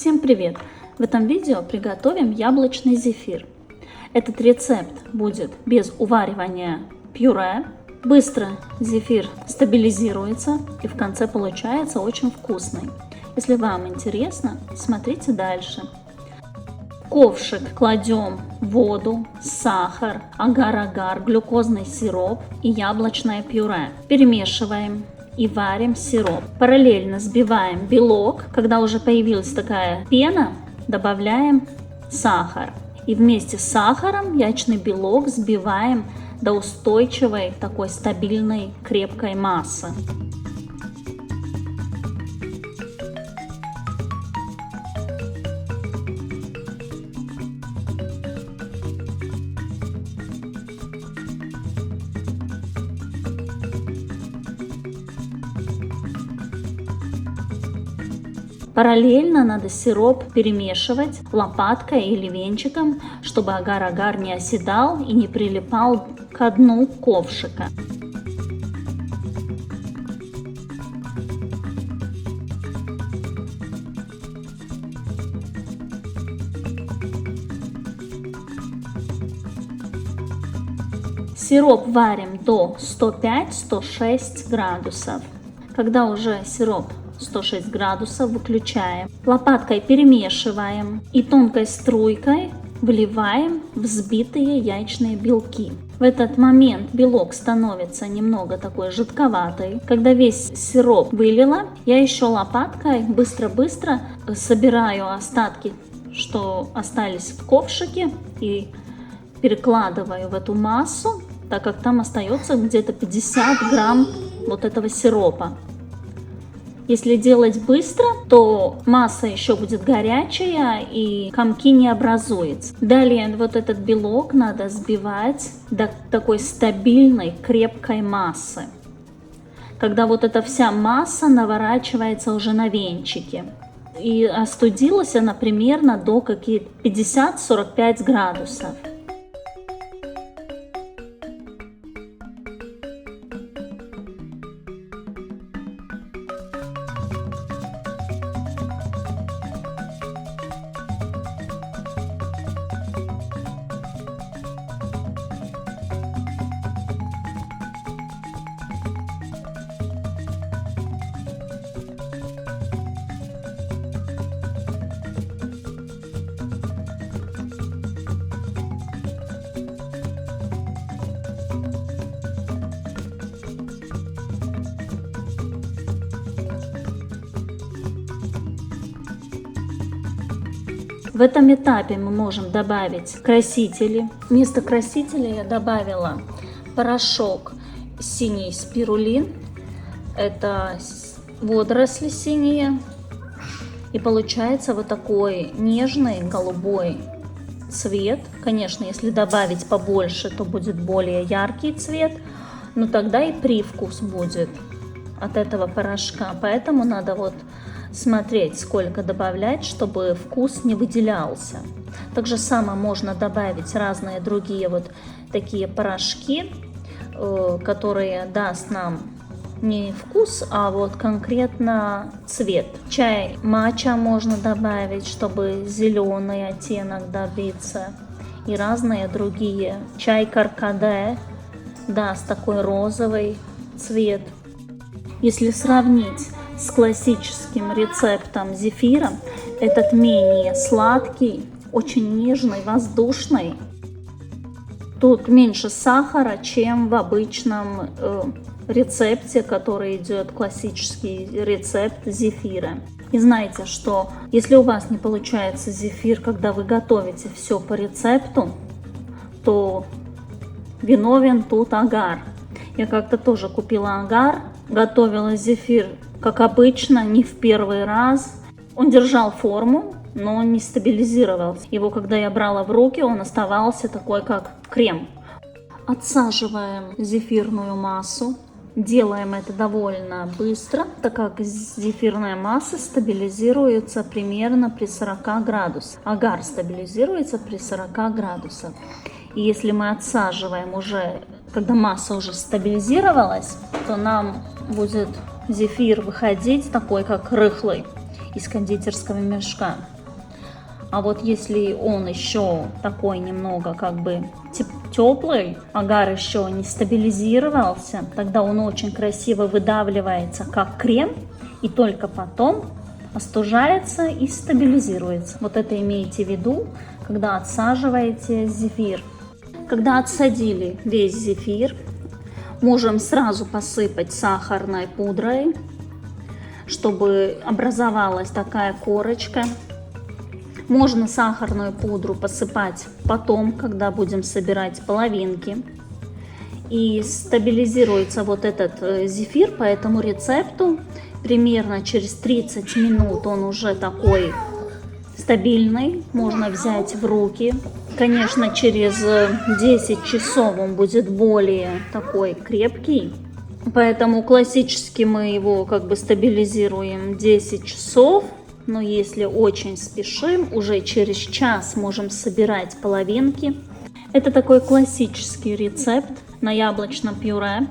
Всем привет! В этом видео приготовим яблочный зефир. Этот рецепт будет без уваривания пюре. Быстро зефир стабилизируется и в конце получается очень вкусный. Если вам интересно, смотрите дальше. В ковшик кладем воду, сахар, агар-агар, глюкозный сироп и яблочное пюре. Перемешиваем и варим сироп. Параллельно взбиваем белок. Когда уже появилась такая пена, добавляем сахар. И вместе с сахаром яичный белок взбиваем до устойчивой, такой стабильной, крепкой массы. Параллельно надо сироп перемешивать лопаткой или венчиком, чтобы агар-агар не оседал и не прилипал к дну ковшика. Сироп варим до 105-106 градусов. Когда уже сироп 106 градусов, выключаем. Лопаткой перемешиваем и тонкой струйкой вливаем взбитые яичные белки. В этот момент белок становится немного такой жидковатый. Когда весь сироп вылила, я еще лопаткой быстро-быстро собираю остатки, что остались в ковшике, и перекладываю в эту массу, так как там остается где-то 50 грамм вот этого сиропа. Если делать быстро, то масса еще будет горячая и комки не образуются. Далее вот этот белок надо взбивать до такой стабильной, крепкой массы. Когда вот эта вся масса наворачивается уже на венчики. И остудилась она примерно до каких 50-45 градусов. В этом этапе мы можем добавить красители. Вместо красителя я добавила порошок синий спирулин. Это водоросли синие. И получается вот такой нежный голубой цвет. Конечно, если добавить побольше, то будет более яркий цвет. Но тогда и привкус будет от этого порошка. Поэтому надо вот смотреть, сколько добавлять, чтобы вкус не выделялся. Также само можно добавить разные другие вот такие порошки, которые даст нам не вкус, а вот конкретно цвет. Чай матча можно добавить, чтобы зеленый оттенок добиться, и разные другие. Чай каркаде даст такой розовый цвет. Если сравнить с классическим рецептом зефира, этот менее сладкий, очень нежный, воздушный. Тут меньше сахара, чем в обычном рецепте, который идет классический рецепт зефира. И знаете, что если у вас не получается зефир, когда вы готовите все по рецепту, то виновен тут агар. Я как-то тоже купила агар, готовила зефир как обычно, не в первый раз. Он держал форму, но он не стабилизировался. Его, когда я брала в руки, он оставался такой, как крем. Отсаживаем зефирную массу. Делаем это довольно быстро, так как зефирная масса стабилизируется примерно при 40 градусах. Агар стабилизируется при 40 градусах. И если мы отсаживаем уже, когда масса уже стабилизировалась, то нам будет зефир выходить такой, как рыхлый. из кондитерского мешка. А вот если он еще такой немного как бы теплый, агар еще не стабилизировался, тогда он очень красиво выдавливается как крем и только потом остужается и стабилизируется. Вот это имейте в виду, когда отсаживаете зефир. Когда отсадили весь зефир, можем сразу посыпать сахарной пудрой, чтобы образовалась такая корочка. Можно сахарную пудру посыпать потом, когда будем собирать половинки. И стабилизируется вот этот зефир по этому рецепту. Примерно через 30 минут он уже такой стабильный, можно взять в руки. Конечно, через 10 часов он будет более такой крепкий. Поэтому классически мы его как бы стабилизируем 10 часов. Но если очень спешим, уже через час можем собирать половинки. Это такой классический рецепт на яблочном пюре.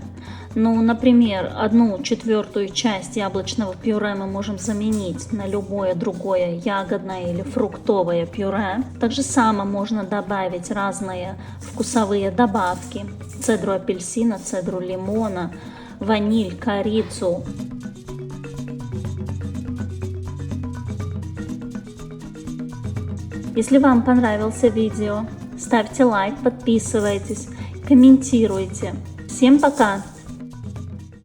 Ну, например, 1/4 часть яблочного пюре мы можем заменить на любое другое ягодное или фруктовое пюре. Так же само можно добавить разные вкусовые добавки. Цедру апельсина, цедру лимона, ваниль, корицу. Если вам понравился видео, ставьте лайк, подписывайтесь, комментируйте. Всем пока!